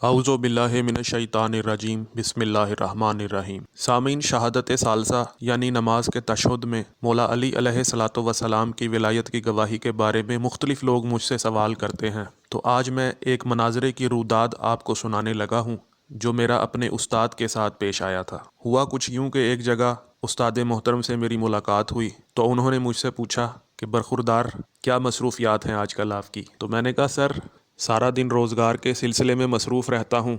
اعوذ باللہ من الشیطان الرجیم بسم اللہ الرحمن الرحیم۔ سامعین، شہادت ثالثہ یعنی نماز کے تشہد میں مولا علی علیہ الصلوۃ والسلام کی ولایت کی گواہی کے بارے میں مختلف لوگ مجھ سے سوال کرتے ہیں، تو آج میں ایک مناظرے کی روداد آپ کو سنانے لگا ہوں جو میرا اپنے استاد کے ساتھ پیش آیا تھا۔ ہوا کچھ یوں کہ ایک جگہ استاد محترم سے میری ملاقات ہوئی تو انہوں نے مجھ سے پوچھا کہ برخوردار کیا مصروفیات ہیں آج کل آپ کی؟ تو میں نے کہا سر سارا دن روزگار کے سلسلے میں مصروف رہتا ہوں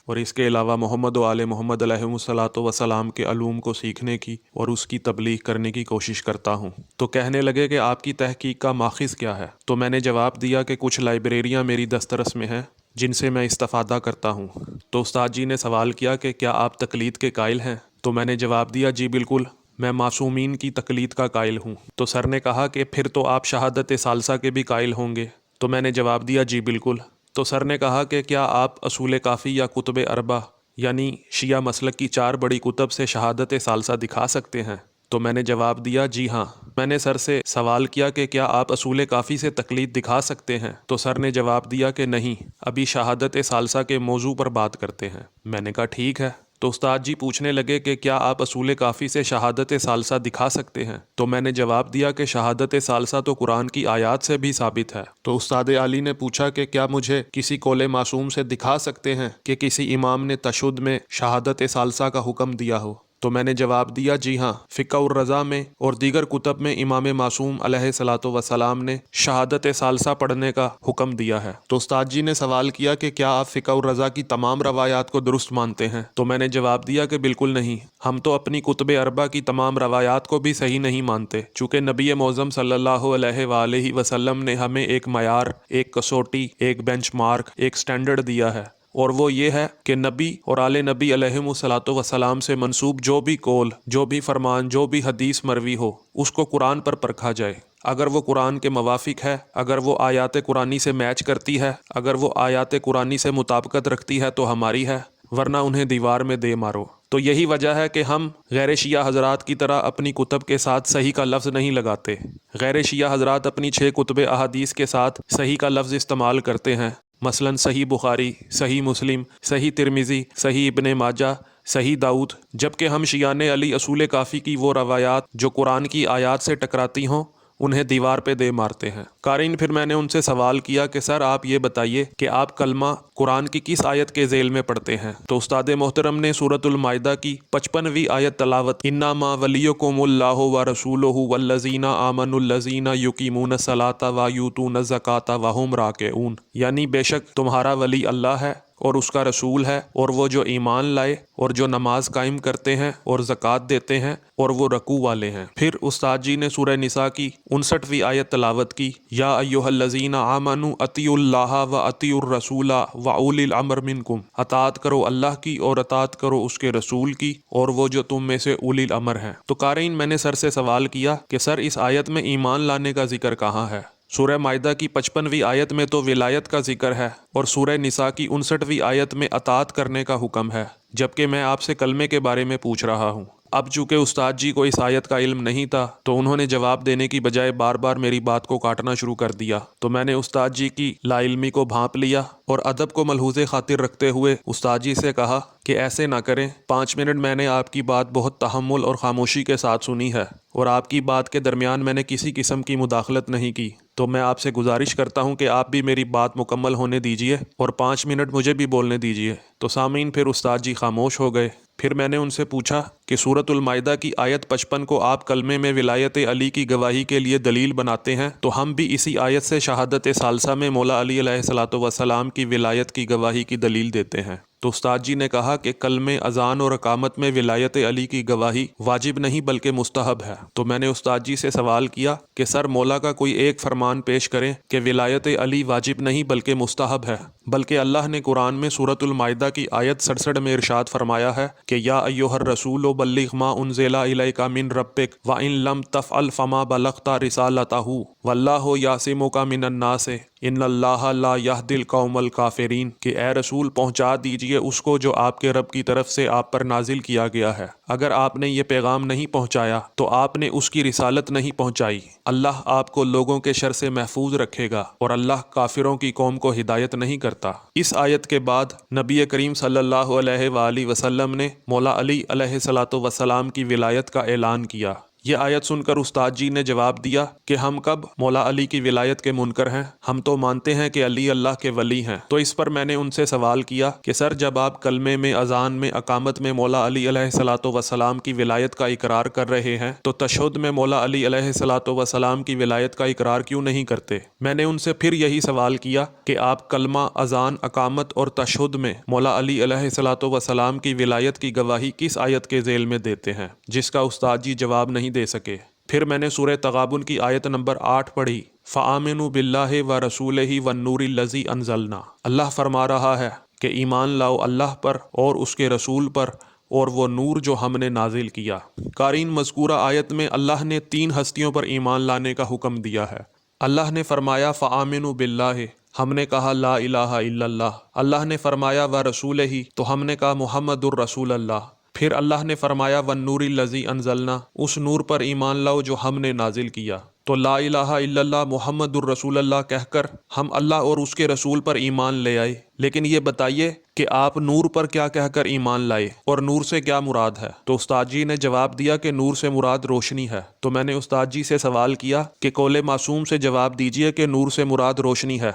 اور اس کے علاوہ محمد و آل محمد علیہ الصلوۃ والسلام کے علوم کو سیکھنے کی اور اس کی تبلیغ کرنے کی کوشش کرتا ہوں۔ تو کہنے لگے کہ آپ کی تحقیق کا ماخذ کیا ہے؟ تو میں نے جواب دیا کہ کچھ لائبریریاں میری دسترس میں ہیں جن سے میں استفادہ کرتا ہوں۔ تو استاد جی نے سوال کیا کہ کیا آپ تقلید کے قائل ہیں؟ تو میں نے جواب دیا جی بالکل، میں معصومین کی تقلید کا قائل ہوں۔ تو سر نے کہا کہ پھر تو آپ شہادت ثالثہ کے بھی قائل ہوں گے؟ تو میں نے جواب دیا جی بالکل۔ تو سر نے کہا کہ کیا آپ اصول کافی یا کتب اربع یعنی شیعہ مسلک کی 4 بڑی کتب سے شہادت ثالثہ دکھا سکتے ہیں؟ تو میں نے جواب دیا جی ہاں۔ میں نے سر سے سوال کیا کہ کیا آپ اصول کافی سے تقلید دکھا سکتے ہیں؟ تو سر نے جواب دیا کہ نہیں، ابھی شہادت ثالثہ کے موضوع پر بات کرتے ہیں۔ میں نے کہا ٹھیک ہے۔ تو استاد جی پوچھنے لگے کہ کیا آپ اصول کافی سے شہادت ثالثہ دکھا سکتے ہیں؟ تو میں نے جواب دیا کہ شہادت ثالثہ تو قرآن کی آیات سے بھی ثابت ہے۔ تو استاد علی نے پوچھا کہ کیا مجھے کسی قول معصوم سے دکھا سکتے ہیں کہ کسی امام نے تشہد میں شہادت ثالثہ کا حکم دیا ہو؟ تو میں نے جواب دیا جی ہاں، فقہ الرضا میں اور دیگر کتب میں امام معصوم علیہ الصلوۃ والسلام نے شہادت ثالثہ پڑھنے کا حکم دیا ہے۔ تو استاد جی نے سوال کیا کہ کیا آپ فقہ الرضا کی تمام روایات کو درست مانتے ہیں؟ تو میں نے جواب دیا کہ بالکل نہیں، ہم تو اپنی کتب اربع کی تمام روایات کو بھی صحیح نہیں مانتے، چونکہ نبی معظم صلی اللہ علیہ وآلہ وسلم نے ہمیں ایک معیار، ایک کسوٹی، ایک بینچ مارک، ایک سٹینڈرڈ دیا ہے، اور وہ یہ ہے کہ نبی اور آل نبی علیہ الصلوۃ والسلام سے منسوب جو بھی قول، جو بھی فرمان، جو بھی حدیث مروی ہو، اس کو قرآن پر پرکھا جائے۔ اگر وہ قرآن کے موافق ہے، اگر وہ آیات قرآنی سے میچ کرتی ہے، اگر وہ آیات قرآنی سے مطابقت رکھتی ہے تو ہماری ہے، ورنہ انہیں دیوار میں دے مارو۔ تو یہی وجہ ہے کہ ہم غیر شیعہ حضرات کی طرح اپنی کتب کے ساتھ صحیح کا لفظ نہیں لگاتے۔ غیر شیعہ حضرات اپنی 6 کتب احادیث کے ساتھ صحیح کا لفظ استعمال کرتے ہیں، مثلا صحیح بخاری، صحیح مسلم، صحیح ترمذی، صحیح ابن ماجہ، صحیح داؤد، جبکہ ہم شیعان علی اصول کافی کی وہ روایات جو قرآن کی آیات سے ٹکراتی ہوں انہیں دیوار پہ دے مارتے ہیں۔ قارئین، پھر میں نے ان سے سوال کیا کہ سر آپ یہ بتائیے کہ آپ کلمہ قرآن کی کس آیت کے ذیل میں پڑھتے ہیں؟ تو استاد محترم نے سورۃ المائدہ کی 55ویں آیت تلاوت، انما ولیکم اللہ ورسولہ والذین آمنوا الذین یقیمون الصلاۃ ویؤتون الزکاۃ وہم راکعون، یعنی بے شک تمہارا ولی اللہ ہے اور اس کا رسول ہے، اور وہ جو ایمان لائے اور جو نماز قائم کرتے ہیں اور زکوٰۃ دیتے ہیں اور وہ رکوع والے ہیں۔ پھر استاد جی نے سورہ نساء کی 59ویں آیت تلاوت کی، یا ایھا الذین آمنوا اطیعوا اللہ واطیعوا الرسول واولی الامر منکم، اطاعت کرو اللہ کی اور اطاعت کرو اس کے رسول کی اور وہ جو تم میں سے اولی الامر ہیں۔ تو قارئین، میں نے سر سے سوال کیا کہ سر اس آیت میں ایمان لانے کا ذکر کہاں ہے؟ سورہ مائدہ کی 55ویں آیت میں تو ولایت کا ذکر ہے اور سورہ نساء کی 59ویں آیت میں اطاعت کرنے کا حکم ہے، جبکہ میں آپ سے کلمے کے بارے میں پوچھ رہا ہوں۔ اب چونکہ استاد جی کو اس آیت کا علم نہیں تھا تو انہوں نے جواب دینے کی بجائے بار بار میری بات کو کاٹنا شروع کر دیا، تو میں نے استاد جی کی لا علمی کو بھانپ لیا اور ادب کو ملحوظ خاطر رکھتے ہوئے استاد جی سے کہا کہ ایسے نہ کریں، 5 منٹ میں نے آپ کی بات بہت تحمل اور خاموشی کے ساتھ سنی ہے اور آپ کی بات کے درمیان میں نے کسی قسم کی مداخلت نہیں کی، تو میں آپ سے گزارش کرتا ہوں کہ آپ بھی میری بات مکمل ہونے دیجیے اور 5 منٹ مجھے بھی بولنے دیجیے۔ تو سامعین، پھر استاد جی خاموش ہو گئے۔ پھر میں نے ان سے پوچھا کہ سورۃ المائدہ کی آیت 55 کو آپ کلمے میں ولایت علی کی گواہی کے لیے دلیل بناتے ہیں، تو ہم بھی اسی آیت سے شہادت ثالثہ میں مولا علی علیہ الصلوۃ والسلام کی ولایت کی گواہی کی دلیل دیتے ہیں۔ تو استاد جی نے کہا کہ کلمے، اذان اور اقامت میں ولایت علی کی گواہی واجب نہیں بلکہ مستحب ہے۔ تو میں نے استاد جی سے سوال کیا کہ سر مولا کا کوئی ایک فرمان پیش کریں کہ ولایت علی واجب نہیں بلکہ مستحب ہے، بلکہ اللہ نے قرآن میں سورۃ المائدہ کی آیت 67 میں ارشاد فرمایا ہے کہ یا ایھا الرسول بلغ ما انزل الیک من ربک وان لم تفعل فما بلغت رسالتہ واللہ یعصمک من الناس ان اللہ لا یہدی القوم الکافرین، کہ اے رسول پہنچا دیجئے دیجئے اس کو جو آپ کے رب کی طرف سے آپ پر نازل کیا گیا ہے۔ اگر آپ نے یہ پیغام نہیں پہنچایا تو آپ نے اس کی رسالت نہیں پہنچائی۔ اللہ آپ کو لوگوں کے شر سے محفوظ رکھے گا اور اللہ کافروں کی قوم کو ہدایت نہیں کرتا۔ اس آیت کے بعد نبی کریم صلی اللہ علیہ وآلہ وسلم نے مولا علی علیہ الصلوۃ والسلام کی ولایت کا اعلان کیا۔ یہ آیت سن کر استاد جی نے جواب دیا کہ ہم کب مولا علی کی ولایت کے منکر ہیں؟ ہم تو مانتے ہیں کہ علی اللہ کے ولی ہیں۔ تو اس پر میں نے ان سے سوال کیا کہ سر جب آپ کلمے میں، اذان میں، اقامت میں مولا علی علیہ الصلوۃ والسلام کی ولایت کا اقرار کر رہے ہیں تو تشہد میں مولا علی علیہ الصلوۃ والسلام کی ولایت کا اقرار کیوں نہیں کرتے؟ میں نے ان سے پھر یہی سوال کیا کہ آپ کلمہ، اذان، اقامت اور تشہد میں مولا علی علیہ الصلوۃ والسلام کی ولایت کی گواہی کس آیت کے ذیل میں دیتے ہیں؟ جس کا استاد جی جواب نہیں دے سکے۔ پھر میں نے سورہ تغابن کی آیت نمبر 8 پڑھی، فَآمِنُوا بِاللَّهِ وَرَسُولِهِ وَالنُّورِ الَّذِي أَنزَلْنَا۔ اللہ فرما رہا ہے کہ ایمان لاؤ اللہ پر اور اس کے رسول پر اور وہ نور جو ہم نے نازل کیا۔ قارئین، مذکورہ آیت میں اللہ نے 3 ہستیوں پر ایمان لانے کا حکم دیا ہے۔ اللہ نے فرمایا فَآمِنُوا بِاللَّهِ، ہم نے کہا لا الہ الا اللہ۔ اللہ نے فرمایا وَرَسُولِهِ، تو ہم نے کہا محمد الرسول اللہ۔ پھر اللہ نے فرمایا وَالنُّورِ الَّذِي أَنزَلْنَا، اس نور پر ایمان لاؤ جو ہم نے نازل کیا۔ تو لا الہ الا اللہ محمد الرسول اللہ کہہ کر ہم اللہ اور اس کے رسول پر ایمان لے آئے، لیکن یہ بتائیے کہ آپ نور پر کیا کہہ کر ایمان لائے اور نور سے کیا مراد ہے؟ تو استاد جی نے جواب دیا کہ نور سے مراد روشنی ہے۔ تو میں نے استاد جی سے سوال کیا کہ قول معصوم سے جواب دیجئے کہ نور سے مراد روشنی ہے،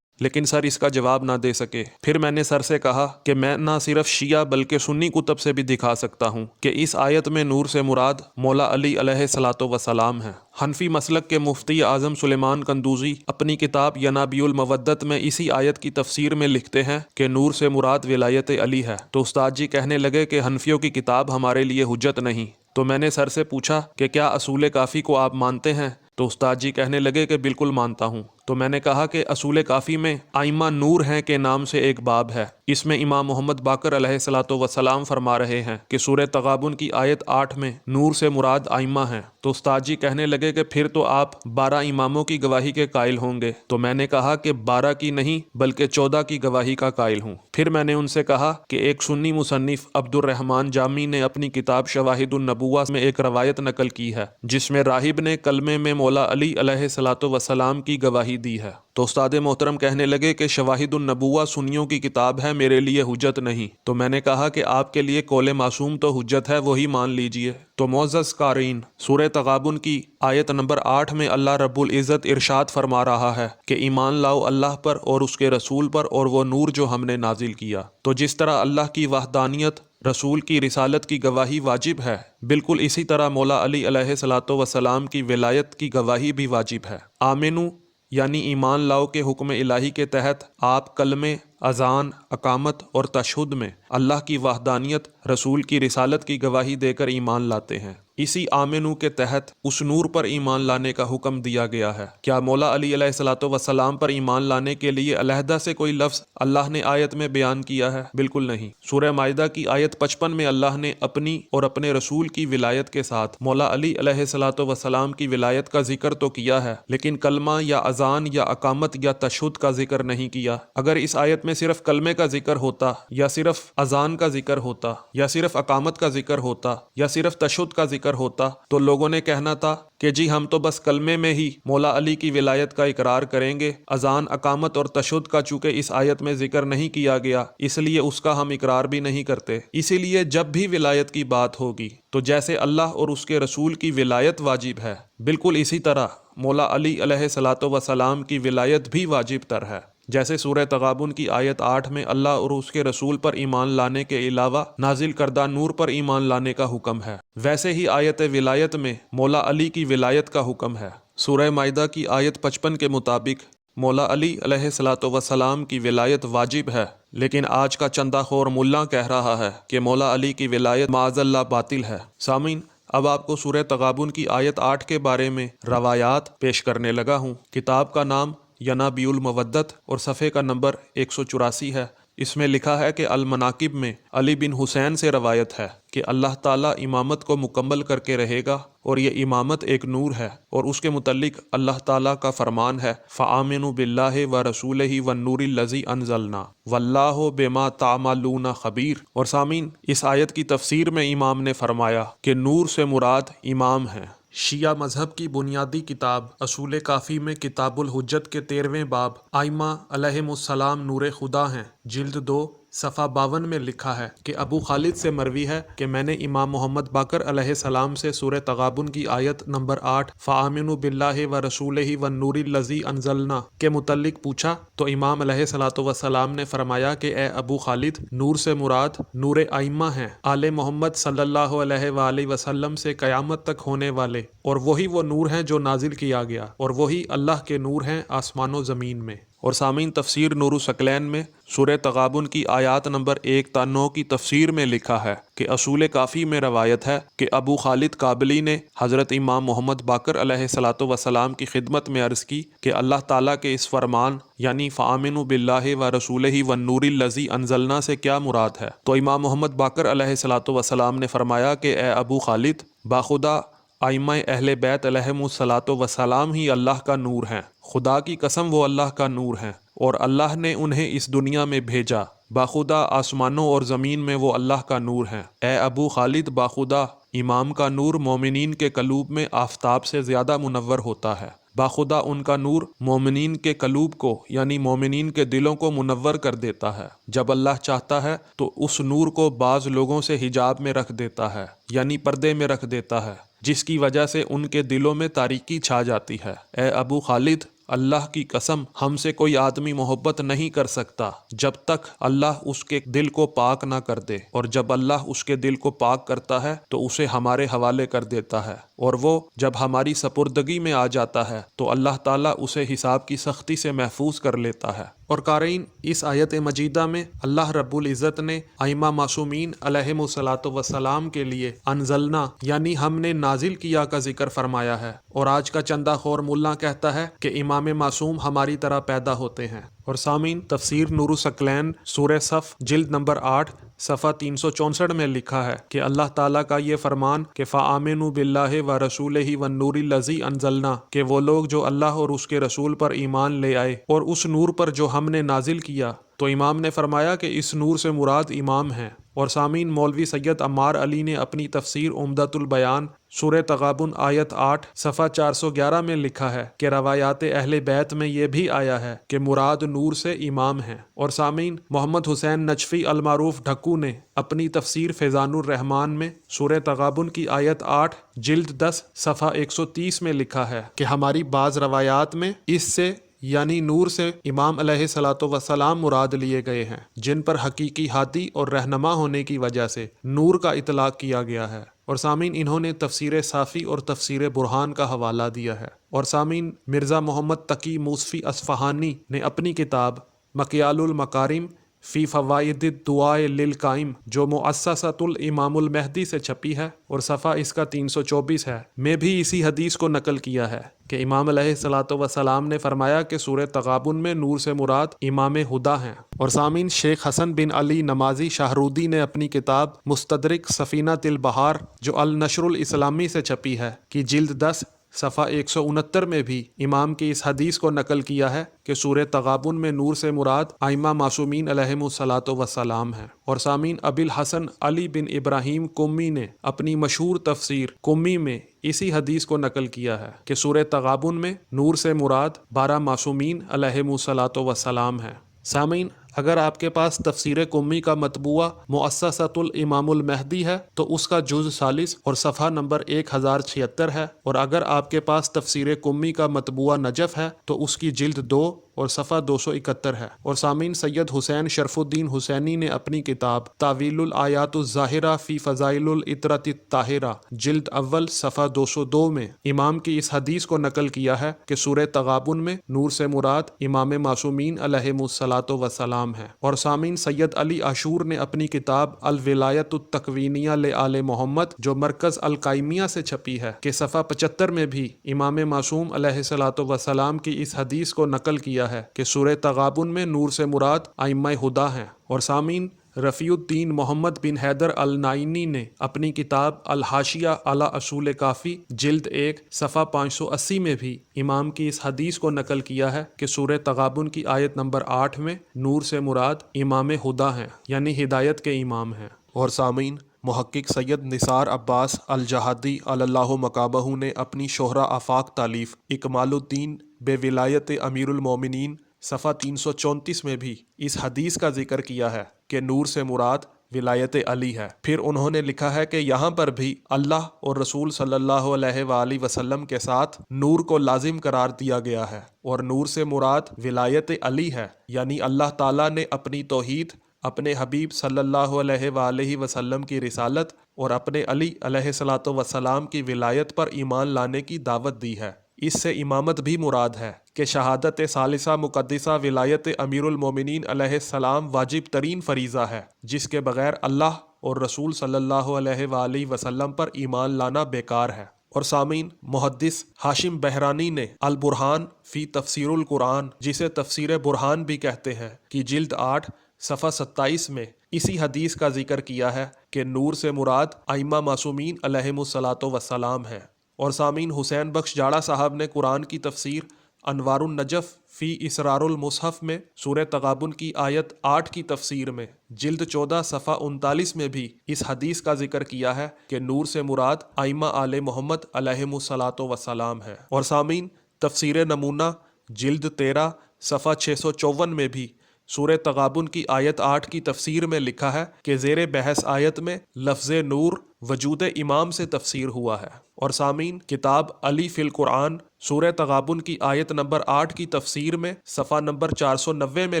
لیکن سر اس کا جواب نہ دے سکے۔ پھر میں نے سر سے کہا کہ میں نہ صرف شیعہ بلکہ سنی کتب سے بھی دکھا سکتا ہوں کہ اس آیت میں نور سے مراد مولا علی علیہ الصلوۃ والسلام ہے۔ حنفی مسلک کے مفتی اعظم سلیمان قندوزی اپنی کتاب ینابیع المودت میں اسی آیت کی تفسیر میں لکھتے ہیں کہ نور سے مراد ولایت علی ہے۔ تو استاد جی کہنے لگے کہ حنفیوں کی کتاب ہمارے لیے حجت نہیں۔ تو میں نے سر سے پوچھا کہ کیا اصول کافی کو آپ مانتے ہیں؟ تو استاد جی کہنے لگے کہ بالکل مانتا ہوں۔ تو میں نے کہا کہ اصول کافی میں ائمہ نور ہیں کے نام سے ایک باب ہے، اس میں امام محمد باقر علیہ الصلوۃ والسلام فرما رہے ہیں کہ سورہ تغابن کی آیت 8 میں نور سے مراد ائمہ ہیں۔ تو استاد جی کہنے لگے کہ پھر تو آپ 12 اماموں کی گواہی کے قائل ہوں گے۔ تو میں نے کہا کہ 12 کی نہیں بلکہ 14 کی گواہی کا قائل ہوں۔ پھر میں نے ان سے کہا کہ ایک سنی مصنف عبد الرحمن جامی نے اپنی کتاب شواہد النبوہ میں ایک روایت نقل کی ہے جس میں راہب نے کلمے میں مولا علی علیہ الصلوۃ والسلام کی گواہی دی ہے۔ تو استاد محترم کہنے لگے کہ شواہد النبوہ سنیوں کی کتاب ہے، میرے لیے حجت نہیں۔ تو میں نے کہا کہ آپ کے لیے قول معصوم تو حجت ہے، وہی مان لیجئے۔ تو معزز قارئین، سورہ تغابن کی آیت نمبر 8 میں اللہ رب العزت ارشاد فرما رہا ہے کہ ایمان لاؤ اللہ پر اور اس کے رسول پر اور وہ نور جو ہم نے نازل کیا۔ تو جس طرح اللہ کی وحدانیت، رسول کی رسالت کی گواہی واجب ہے، بالکل اسی طرح مولا علی علیہ الصلوۃ والسلام کی ولایت کی گواہی بھی واجب ہے۔ آمنو یعنی ایمان لاؤ کے حکم الہی کے تحت آپ کلمے، اذان، اقامت اور تشہد میں اللہ کی وحدانیت، رسول کی رسالت کی گواہی دے کر ایمان لاتے ہیں۔ اسی آمنو کے تحت اس نور پر ایمان لانے کا حکم دیا گیا ہے۔ کیا مولا علی علیہ الصلوۃ والسلام پر ایمان لانے کے لیے علیحدہ سے کوئی لفظ اللہ نے آیت میں بیان کیا ہے؟ بالکل نہیں۔ سورہ مائدہ کی آیت 55 میں اللہ نے اپنی اور اپنے رسول کی ولایت کے ساتھ مولا علی علیہ الصلوۃ والسلام کی ولایت کا ذکر تو کیا ہے، لیکن کلمہ یا اذان یا اقامت یا تشہد کا ذکر نہیں کیا۔ اگر اس آیت میں صرف کلمے کا ذکر ہوتا یا صرف اذان کا ذکر ہوتا یا صرف اقامت کا ذکر ہوتا یا صرف تشہد کا ذکر ہوتا تو لوگوں نے کہنا تھا کہ جی ہم تو بس کلمے میں ہی مولا علی کی ولایت کا اقرار کریں گے، اذان، اقامت اور تشہد کا چونکہ اس آیت میں ذکر نہیں کیا گیا اس لیے اس کا ہم اقرار بھی نہیں کرتے۔ اسی لیے جب بھی ولایت کی بات ہوگی تو جیسے اللہ اور اس کے رسول کی ولایت واجب ہے، بالکل اسی طرح مولا علی علیہ الصلوۃ والسلام کی ولایت بھی واجب تر ہے۔ جیسے سورہ تغابن کی آیت 8 میں اللہ اور اس کے رسول پر ایمان لانے کے علاوہ نازل کردہ نور پر ایمان لانے کا حکم ہے، ویسے ہی آیت ولایت میں مولا علی کی ولایت کا حکم ہے۔ سورہ مائدہ کی آیت 55 کے مطابق مولا علی علیہ الصلوۃ والسلام کی ولایت واجب ہے، لیکن آج کا چندہ خور ملا کہہ رہا ہے کہ مولا علی کی ولایت معاذ اللہ باطل ہے۔ سامعین، اب آپ کو سورہ تغابن کی آیت 8 کے بارے میں روایات پیش کرنے لگا ہوں۔ کتاب کا نام ینابیع المودت اور صفحے کا نمبر 184 ہے۔ اس میں لکھا ہے کہ المناقب میں علی بن حسین سے روایت ہے کہ اللہ تعالیٰ امامت کو مکمل کر کے رہے گا اور یہ امامت ایک نور ہے، اور اس کے متعلق اللہ تعالیٰ کا فرمان ہے فآمنوا باللہ ورسولہ والنور الذی انزلنا واللہ بما تعملون خبیر۔ اور سامعین، اس آیت کی تفسیر میں امام نے فرمایا کہ نور سے مراد امام ہے۔ شیعہ مذہب کی بنیادی کتاب اصول کافی میں کتاب الحجت کے 13ویں باب ائمہ علیہم السلام نور خدا ہیں، جلد 2 صفحہ 52 میں لکھا ہے کہ ابو خالد سے مروی ہے کہ میں نے امام محمد باقر علیہ السلام سے سورہ تغابن کی آیت نمبر 8 فآمنوا باللہ ورسولہ والنور الذی انزلنا کے متعلق پوچھا تو امام علیہ الصلوۃ والسلام نے فرمایا کہ اے ابو خالد، نور سے مراد نور ائمہ ہیں، آل محمد صلی اللہ علیہ وآلہ وسلم سے قیامت تک ہونے والے، اور وہی وہ نور ہیں جو نازل کیا گیا، اور وہی اللہ کے نور ہیں آسمان و زمین میں۔ اور سامعین، تفسیر نور الثقلین میں سورہ تغابن کی آیات نمبر 1 تا 9 کی تفسیر میں لکھا ہے کہ اصول کافی میں روایت ہے کہ ابو خالد کابلی نے حضرت امام محمد باقر علیہ الصلوۃ والسلام کی خدمت میں عرض کی کہ اللہ تعالیٰ کے اس فرمان یعنی فآمنوا باللہ ورسولہ والنور الذی انزلنا سے کیا مراد ہے؟ تو امام محمد باقر علیہ الصلوۃ والسلام نے فرمایا کہ اے ابو خالد، باخدا ائمہ اہل بیت علیہم الصلوۃ والسلام ہی اللہ کا نور ہیں، خدا کی قسم وہ اللہ کا نور ہیں، اور اللہ نے انہیں اس دنیا میں بھیجا، باخدا آسمانوں اور زمین میں وہ اللہ کا نور ہیں۔ اے ابو خالد، باخدا امام کا نور مومنین کے قلوب میں آفتاب سے زیادہ منور ہوتا ہے، باخدا ان کا نور مومنین کے قلوب کو یعنی مومنین کے دلوں کو منور کر دیتا ہے۔ جب اللہ چاہتا ہے تو اس نور کو بعض لوگوں سے حجاب میں رکھ دیتا ہے یعنی پردے میں رکھ دیتا ہے، جس کی وجہ سے ان کے دلوں میں تاریکی چھا جاتی ہے۔ اے ابو خالد، اللہ کی قسم ہم سے کوئی آدمی محبت نہیں کر سکتا جب تک اللہ اس کے دل کو پاک نہ کر دے، اور جب اللہ اس کے دل کو پاک کرتا ہے تو اسے ہمارے حوالے کر دیتا ہے، اور وہ جب ہماری سپردگی میں آ جاتا ہے تو اللہ تعالیٰ اسے حساب کی سختی سے محفوظ کر لیتا ہے۔ اور قارئین، اس آیت مجیدہ میں اللہ رب العزت نے ائمہ معصومین علیہم الصلوۃ والسلام کے لیے انزلنا یعنی ہم نے نازل کیا کا ذکر فرمایا ہے، اور آج کا چندہ خور ملا کہتا ہے کہ امام معصوم ہماری طرح پیدا ہوتے ہیں۔ اور سامعین، تفسیر نور الثقلین سورہ صف جلد نمبر 8 صفحہ 364 میں لکھا ہے کہ اللہ تعالیٰ کا یہ فرمان کہ فآمنوا باللہ ورسولہ والنور الذی انزلنا کہ وہ لوگ جو اللہ اور اس کے رسول پر ایمان لے آئے اور اس نور پر جو ہم نے نازل کیا، تو امام نے فرمایا کہ اس نور سے مراد امام ہیں۔ اور سامعین، مولوی سید عمار علی نے اپنی تفسیر عمدۃ البیان سورہ تغابن آیت 8 صفحہ 411 میں لکھا ہے کہ روایات اہل بیت میں یہ بھی آیا ہے کہ مراد نور سے امام ہیں۔ اور سامعین، محمد حسین نجفی المعروف ڈھکو نے اپنی تفسیر فیضان الرحمان میں سورہ تغابن کی آیت 8 جلد 10 صفحہ 130 میں لکھا ہے کہ ہماری بعض روایات میں اس سے یعنی نور سے امام علیہ الصلوۃ والسلام مراد لیے گئے ہیں، جن پر حقیقی ہادی اور رہنما ہونے کی وجہ سے نور کا اطلاق کیا گیا ہے۔ اور سامعین، انہوں نے تفسیر صافی اور تفسیر برہان کا حوالہ دیا ہے۔ اور سامعین، مرزا محمد تقی موسفی اصفہانی نے اپنی کتاب مکیال المکارم فی فوائد الدعاء للقائم جو مؤسسۃ الامام المہدی سے چھپی ہے اور صفحہ اس کا 324 ہے، میں بھی اسی حدیث کو نقل کیا ہے کہ امام علیہ الصلوۃ والسلام نے فرمایا کہ سورہ تغابن میں نور سے مراد امام ہدا ہیں۔ اور سامعین، شیخ حسن بن علی نمازی شاہرودی نے اپنی کتاب مستدرک سفینۃ البحار جو النشر الاسلامی سے چھپی ہے کی جلد 10 صفحہ 169 میں بھی امام کی اس حدیث کو نقل کیا ہے کہ سورہ تغابن میں نور سے مراد ائمہ معصومین علیہم الصلوۃ والسلام ہیں۔ اور سامعین، ابی الحسن علی بن ابراہیم قمی نے اپنی مشہور تفسیر قمی میں اسی حدیث کو نقل کیا ہے کہ سورہ تغابن میں نور سے مراد 12 معصومین علیہم الصلوۃ والسلام ہیں۔ سامعین، اگر آپ کے پاس تفسیر قمی کا مطبوعہ مؤسسۃ الامام المہدی ہے تو اس کا جز 40 اور صفحہ نمبر 1076 ہے، اور اگر آپ کے پاس تفسیر قمی کا مطبوعہ نجف ہے تو اس کی جلد 2 اور صفحہ 271 ہے۔ اور سامعین، سید حسین شرف الدین حسینی نے اپنی کتاب تعویل الآیات الظاہرہ فی فضائل العطرۃ الطاہرہ جلد اول صفحہ 202 میں امام کی اس حدیث کو نقل کیا ہے کہ سورہ تغابن میں نور سے مراد امام معصومین علیہم الصلوۃ والسلام ہے۔ اور سامعین، سید علی عاشور نے اپنی کتاب الولایت التکوینیہ لآل محمد جو مرکز القائمیہ سے چھپی ہے کہ صفحہ 75 میں بھی امام معصوم علیہ الصلوۃ والسلام کی اس حدیث کو نقل کیا کیا ہے کہ سورہ تغابن میں نور سے مراد ائمہ ہدا ہیں۔ اور سامعین، رفیع الدین محمد بن حیدر النائینی نے اپنی کتاب الحاشیہ علی اصول کافی جلد 1 صفحہ 580 میں بھی امام کی اس حدیث کو نقل کیا ہے کہ سورہ تغابن کی آیت نمبر 8 میں نور سے مراد امام ہدا ہیں، یعنی ہدایت کے امام ہیں۔ اور سامعین، محقق سید نثار عباس الجہادی اللہ مقامہ نے اپنی شہرہ آفاق تالیف اکمال الدین بے ولایت امیر المومنین صفحہ 334 میں بھی اس حدیث کا ذکر کیا ہے کہ نور سے مراد ولایت علی ہے۔ پھر انہوں نے لکھا ہے کہ یہاں پر بھی اللہ اور رسول صلی اللہ علیہ وآلہ وسلم کے ساتھ نور کو لازم قرار دیا گیا ہے، اور نور سے مراد ولایت علی ہے، یعنی اللہ تعالیٰ نے اپنی توحید، اپنے حبیب صلی اللہ علیہ وآلہ وسلم کی رسالت اور اپنے علی علیہ الصلوۃ والسلام کی ولایت پر ایمان لانے کی دعوت دی ہے۔ اس سے امامت بھی مراد ہے کہ شہادت ثالثہ مقدسہ ولایت امیر المومنین علیہ السلام واجب ترین فریضہ ہے، جس کے بغیر اللہ اور رسول صلی اللہ علیہ وآلہ وسلم پر ایمان لانا بیکار ہے۔ اور سامعین، محدث ہاشم بحرانی نے البرہان فی تفسیر القرآن، جسے تفسیر برہان بھی کہتے ہیں، کی جلد 8 صفحہ 27 میں اسی حدیث کا ذکر کیا ہے کہ نور سے مراد ائمہ معصومین علیہم الصلاۃ والسلام ہے۔ اور سامعین، حسین بخش جاڑا صاحب نے قرآن کی تفسیر انوار النجف فی اسرار المصحف میں سورہ تغابن کی آیت 8 کی تفسیر میں جلد 14 صفحہ 39 میں بھی اس حدیث کا ذکر کیا ہے کہ نور سے مراد ائمہ آل محمد علیہم الصلاۃ والسلام ہے۔ اور سامعین، تفسیر نمونہ جلد 13 صفحہ 654 میں بھی سورہ تغابن کی آیت 8 کی تفسیر میں لکھا ہے کہ زیر بحث آیت میں لفظ نور وجود امام سے تفسیر ہوا ہے۔ اور سامعین، کتاب علی فی القرآن سورہ تغابن کی آیت نمبر 8 کی تفسیر میں صفحہ نمبر 490 میں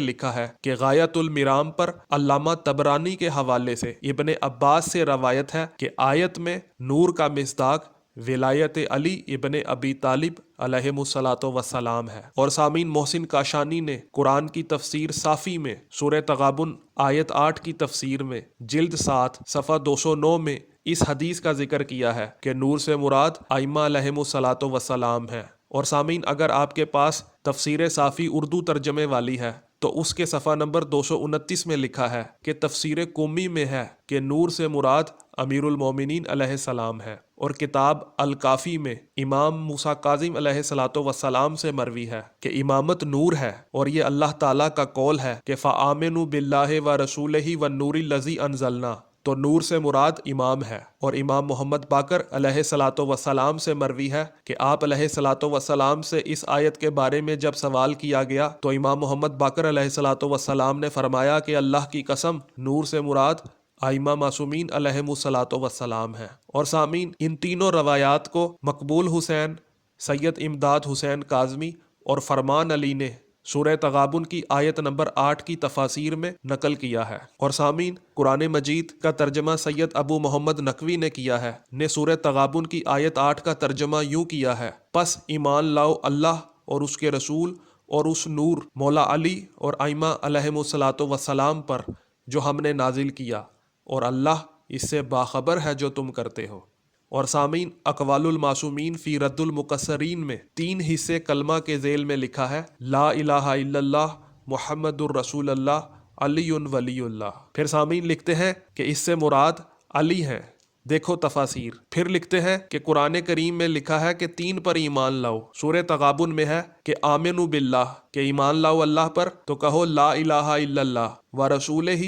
لکھا ہے کہ غایت المرام پر علامہ طبرانی کے حوالے سے ابن عباس سے روایت ہے کہ آیت میں نور کا مصداق ولایت علی ابن ابی طالب علیہم الصلاۃ والسلام ہے۔ اور سامعین، محسن کاشانی نے قرآن کی تفسیر صافی میں سورہ تغابن آیت 8 کی تفسیر میں جلد 7 صفحہ 209 میں اس حدیث کا ذکر کیا ہے کہ نور سے مراد ائمہ علیہم الصلاۃ والسلام ہے۔ اور سامعین، اگر آپ کے پاس تفسیر صافی اردو ترجمے والی ہے تو اس کے صفحہ نمبر 229 میں لکھا ہے کہ تفسیر قمی میں ہے کہ نور سے مراد امیر المومنین علیہ السلام ہے۔ اور کتاب الکافی میں امام موسیٰ کاظم علیہ الصلوۃ والسلام سے مروی ہے کہ امامت نور ہے، اور یہ اللہ تعالیٰ کا قول ہے کہ فآمنوا باللہ ورسولہ والنور الذی انزلنا، تو نور سے مراد امام ہے۔ اور امام محمد باقر علیہ الصلوۃ والسلام سے مروی ہے کہ آپ علیہ الصلوۃ والسلام سے اس آیت کے بارے میں جب سوال کیا گیا تو امام محمد باقر علیہ الصلوۃ والسلام نے فرمایا کہ اللہ کی قسم، نور سے مراد ائمہ معصومین علیہم الصلاۃ والسلام ہے۔ اور سامعین، ان تینوں روایات کو مقبول حسین، سید امداد حسین کاظمی اور فرمان علی نے سورہ تغابن کی آیت نمبر 8 کی تفاسیر میں نقل کیا ہے۔ اور سامعین، قرآن مجید کا ترجمہ سید ابو محمد نقوی نے کیا ہے، نے سورہ تغابن کی آیت 8 کا ترجمہ یوں کیا ہے: پس ایمان لاؤ اللہ اور اس کے رسول اور اس نور مولا علی اور ائمہ علیہم الصلاۃ والسلام پر جو ہم نے نازل کیا، اور اللہ اس سے باخبر ہے جو تم کرتے ہو۔ اور سامعین، اقوال المعصومین فی رد المقصرین میں 3 حصے کلمہ کے ذیل میں لکھا ہے: لا الہ الا اللہ محمد الرسول اللہ علی ولی اللہ۔ پھر سامعین لکھتے ہیں کہ اس سے مراد علی ہیں، دیکھو تفاسیر۔ پھر لکھتے ہیں کہ قرآن کریم میں لکھا ہے کہ 3 پر ایمان لاؤ۔ سورہ تغابن میں ہے کہ آمنوا باللہ، کہ ایمان لاؤ اللہ پر، تو کہو لا الہ الا اللہ ورسولہ،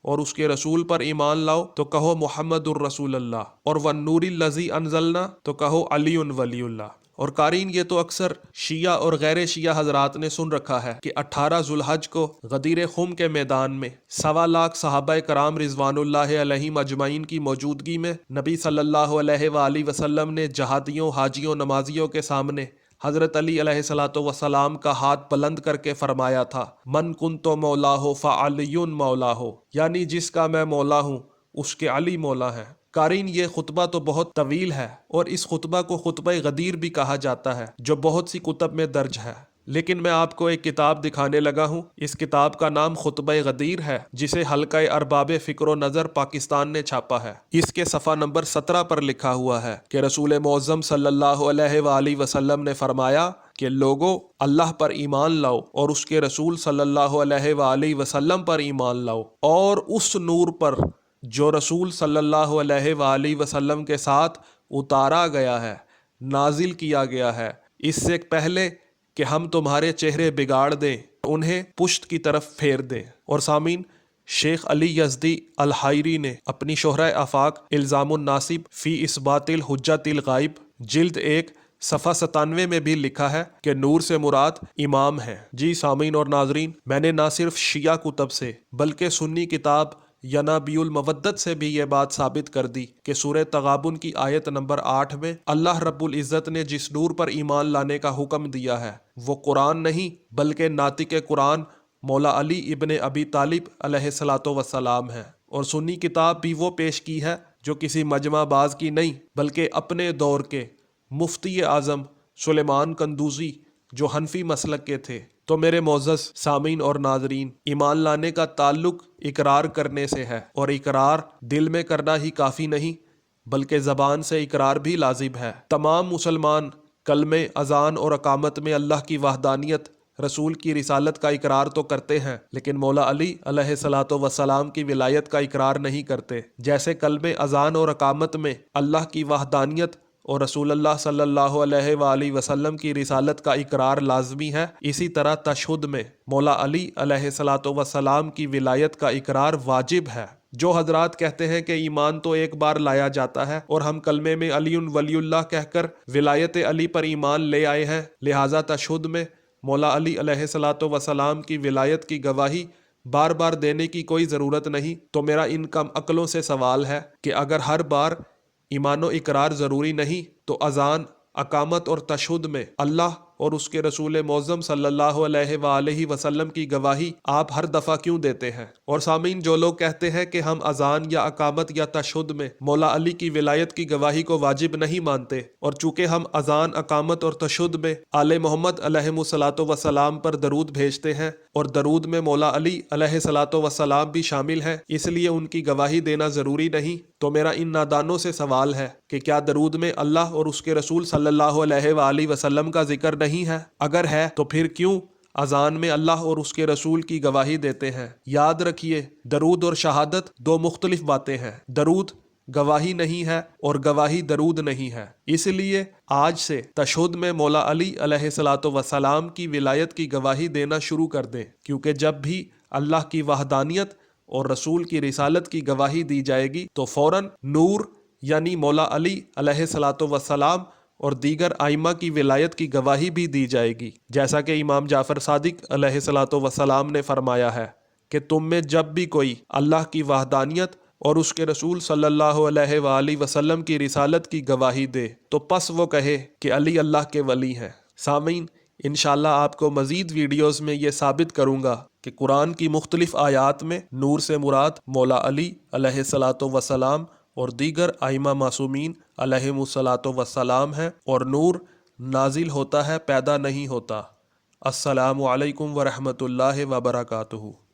اور اس کے رسول پر ایمان لاؤ تو کہو محمد الرسول اللہ، اور والنور الذی انزلنا تو کہو علی ولی اللہ۔ اور قارئین، یہ تو اکثر شیعہ اور غیر شیعہ حضرات نے سن رکھا ہے کہ 18 ذوالحج کو غدیر خم کے میدان میں 1.25 لاکھ صحابہ کرام رضوان اللہ علیہم اجمعین کی موجودگی میں نبی صلی اللہ علیہ وآلہ وسلم نے جہادیوں، حاجیوں، نمازیوں کے سامنے حضرت علی علیہ الصلوۃ والسلام کا ہاتھ بلند کر کے فرمایا تھا: من کنت مولاہ فعلی مولاہ، یعنی جس کا میں مولا ہوں اس کے علی مولا ہیں۔ قارئین، یہ خطبہ تو بہت طویل ہے، اور اس خطبہ کو خطبہ غدیر بھی کہا جاتا ہے، جو بہت سی کتب میں درج ہے۔ لیکن میں آپ کو ایک کتاب دکھانے لگا ہوں، اس کتاب کا نام خطبہ غدیر ہے، جسے حلقہ ارباب فکر و نظر پاکستان نے چھاپا ہے۔ اس کے صفحہ نمبر 17 پر لکھا ہوا ہے کہ رسول معظم صلی اللہ علیہ وآلہ وسلم نے فرمایا کہ لوگوں اللہ پر ایمان لاؤ اور اس کے رسول صلی اللہ علیہ وآلہ وسلم پر ایمان لاؤ، اور اس نور پر جو رسول صلی اللہ علیہ وآلہ وسلم کے ساتھ اتارا گیا ہے، نازل کیا گیا ہے، اس سے پہلے کہ ہم تمہارے چہرے بگاڑ دیں، انہیں پشت کی طرف پھیر دیں۔ اور سامعین، شیخ علی یزدی الحائری نے اپنی شہرہ آفاق الزام الناصب فی اثبات الحجت الغائب جلد 1 صفحہ 97 میں بھی لکھا ہے کہ نور سے مراد امام ہے۔ جی سامعین اور ناظرین، میں نے نہ صرف شیعہ کتب سے بلکہ سنی کتاب ینابیع المودت سے بھی یہ بات ثابت کر دی کہ سورہ تغابن کی آیت نمبر 8 میں اللہ رب العزت نے جس نور پر ایمان لانے کا حکم دیا ہے وہ قرآن نہیں بلکہ ناطق قرآن مولا علی ابن ابی طالب علیہ الصلاۃ والسلام ہے۔ اور سنی کتاب بھی وہ پیش کی ہے جو کسی مجمع باز کی نہیں بلکہ اپنے دور کے مفتی اعظم سلیمان قندوزی جو حنفی مسلک کے تھے۔ تو میرے معزز سامعین اور ناظرین، ایمان لانے کا تعلق اقرار کرنے سے ہے، اور اقرار دل میں کرنا ہی کافی نہیں بلکہ زبان سے اقرار بھی لازم ہے۔ تمام مسلمان کلمے، اذان اور اقامت میں اللہ کی وحدانیت، رسول کی رسالت کا اقرار تو کرتے ہیں، لیکن مولا علی علیہ الصلاۃ والسلام کی ولایت کا اقرار نہیں کرتے۔ جیسے کلمے، اذان اور اقامت میں اللہ کی وحدانیت اور رسول اللہ صلی اللہ علیہ وآلہ وسلم کی رسالت کا اقرار لازمی ہے، اسی طرح تشہد میں مولا علی علیہ الصلاۃ والسلام کی ولایت کا اقرار واجب ہے۔ جو حضرات کہتے ہیں کہ ایمان تو ایک بار لایا جاتا ہے اور ہم کلمے میں علی ولی اللہ کہہ کر ولایت علی پر ایمان لے آئے ہیں، لہٰذا تشہد میں مولا علی علیہ الصلاۃ والسلام کی ولایت کی گواہی بار بار دینے کی کوئی ضرورت نہیں، تو میرا ان کم عقلوں سے سوال ہے کہ اگر ہر بار ایمان و اقرار ضروری نہیں تو اذان، اقامت اور تشہد میں اللہ اور اس کے رسول معظم صلی اللہ علیہ وآلہ وسلم کی گواہی آپ ہر دفعہ کیوں دیتے ہیں؟ اور سامعین، جو لوگ کہتے ہیں کہ ہم اذان یا اقامت یا تشہد میں مولا علی کی ولایت کی گواہی کو واجب نہیں مانتے، اور چونکہ ہم اذان، اقامت اور تشہد میں آل محمد علیہ الصلاۃ والسلام پر درود بھیجتے ہیں اور درود میں مولا علی علیہ الصلاۃ والسلام بھی شامل ہیں، اس لیے ان کی گواہی دینا ضروری نہیں، تو میرا ان نادانوں سے سوال ہے کہ کیا درود میں اللہ اور اس کے رسول صلی اللہ علیہ وآلہ وسلم کا ذکر نہیں ہے؟ اگر ہے تو پھر کیوں اذان میں اللہ اور اس کے رسول کی گواہی دیتے ہیں؟ یاد رکھیے، درود اور شہادت دو مختلف باتیں ہیں۔ درود گواہی نہیں ہے اور گواہی درود نہیں ہے۔ اس لیے آج سے تشہد میں مولا علی علیہ الصلاۃ والسلام کی ولایت کی گواہی دینا شروع کر دیں، کیونکہ جب بھی اللہ کی وحدانیت اور رسول کی رسالت کی گواہی دی جائے گی تو فوراً نور یعنی مولا علی علیہ الصلاۃ والسلام اور دیگر ائمہ کی ولایت کی گواہی بھی دی جائے گی، جیسا کہ امام جعفر صادق علیہ الصلاۃ والسلام نے فرمایا ہے کہ تم میں جب بھی کوئی اللہ کی وحدانیت اور اس کے رسول صلی اللہ علیہ وآلہ وسلم کی رسالت کی گواہی دے تو پس وہ کہے کہ علی اللہ کے ولی ہیں۔ سامعین، انشاءاللہ آپ کو مزید ویڈیوز میں یہ ثابت کروں گا کہ قرآن کی مختلف آیات میں نور سے مراد مولا علی علیہ الصلاۃ والسلام اور دیگر ائمہ معصومین علیہم الصلاۃ والسلام ہے، اور نور نازل ہوتا ہے، پیدا نہیں ہوتا۔ السلام علیکم ورحمۃ اللہ وبرکاتہ۔